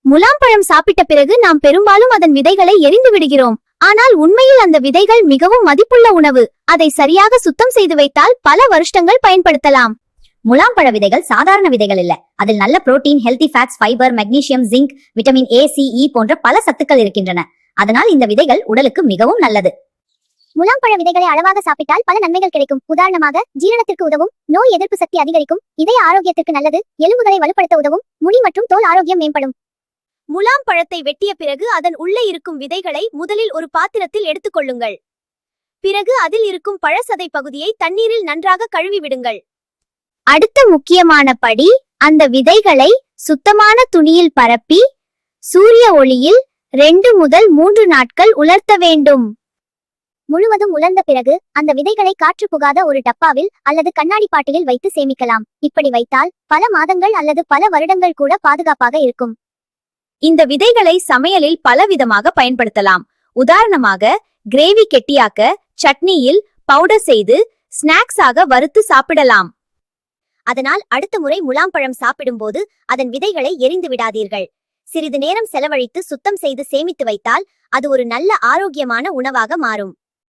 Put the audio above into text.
முலாம்பழம் சாப்பிட்ட பிறகு நாம் பெரும்பாலும் அதன் விதைகளை எரிந்து விடுகிறோம். ஆனால் உண்மையில் அந்த விதைகள் மிகவும் மதிப்புள்ள உணவு. அதை சரியாக சுத்தம் செய்து வைத்தால் பல வருஷங்கள் பயன்படுத்தலாம். முலாம்பழ விதைகள் சாதாரண விதைகள் இல்ல. அதில் நல்ல protein, healthy fats, fibre, magnesium, zinc, vitamin A, C, E போன்ற பல சத்துக்கள் இருக்கின்றன. அதனால் இந்த விதைகள் உடலுக்கு மிகவும் நல்லது. முலாம்பழ விதைகளை அளவாக சாப்பிட்டால் பல நன்மைகள் கிடைக்கும். உதாரணமாக, ஜீரணத்திற்கு உதவும், நோய் எதிர்ப்பு சக்தி அதிகரிக்கும், இதய ஆரோக்கியத்திற்கு நல்லது, எலும்புகளை வலுப்படுத்த உதவும், முடி மற்றும் தோல் ஆரோக்கியம் மேம்படும். முலாம் பழத்தை வெட்டிய பிறகு அதன் உள்ளே இருக்கும் விதைகளை முதலில் ஒரு பாத்திரத்தில் எடுத்துக்கொள்ளுங்கள். பிறகு அதில் இருக்கும் பழசதை பகுதியை தண்ணீரில் நன்றாக கழுவி விடுங்கள். அடுத்த முக்கியமான படி, அந்த விதைகளை சுத்தமான துணியில் பரப்பி சூரிய ஒளியில் 2 முதல் 3 நாட்கள் உலர்த்த வேண்டும். முழுவதும் உலர்ந்த பிறகு அந்த விதைகளை காற்று புகாத ஒரு டப்பாவில் அல்லது கண்ணாடி பாட்டிலில் வைத்து சேமிக்கலாம். இப்படி வைத்தால் பல மாதங்கள் அல்லது பல வருடங்கள் கூட பாதுகாப்பாக இருக்கும். இந்த விதைகளை சமையலில் பலவிதமாக பயன்படுத்தலாம். உதாரணமாக, கிரேவி கெட்டியாக்க, சட்னியில் பவுடர் செய்து ஸ்நாக்ஸாக வறுத்து சாப்பிடலாம். அதனால் அடுத்த முறை முலாம்பழம் சாப்பிடும்போது அதன் விதைகளை எரிந்து விடாதீர்கள். சிறிது நேரம் செலவழித்து சுத்தம் செய்து சேமித்து வைத்தால் அது ஒரு நல்ல ஆரோக்கியமான உணவாக மாறும்.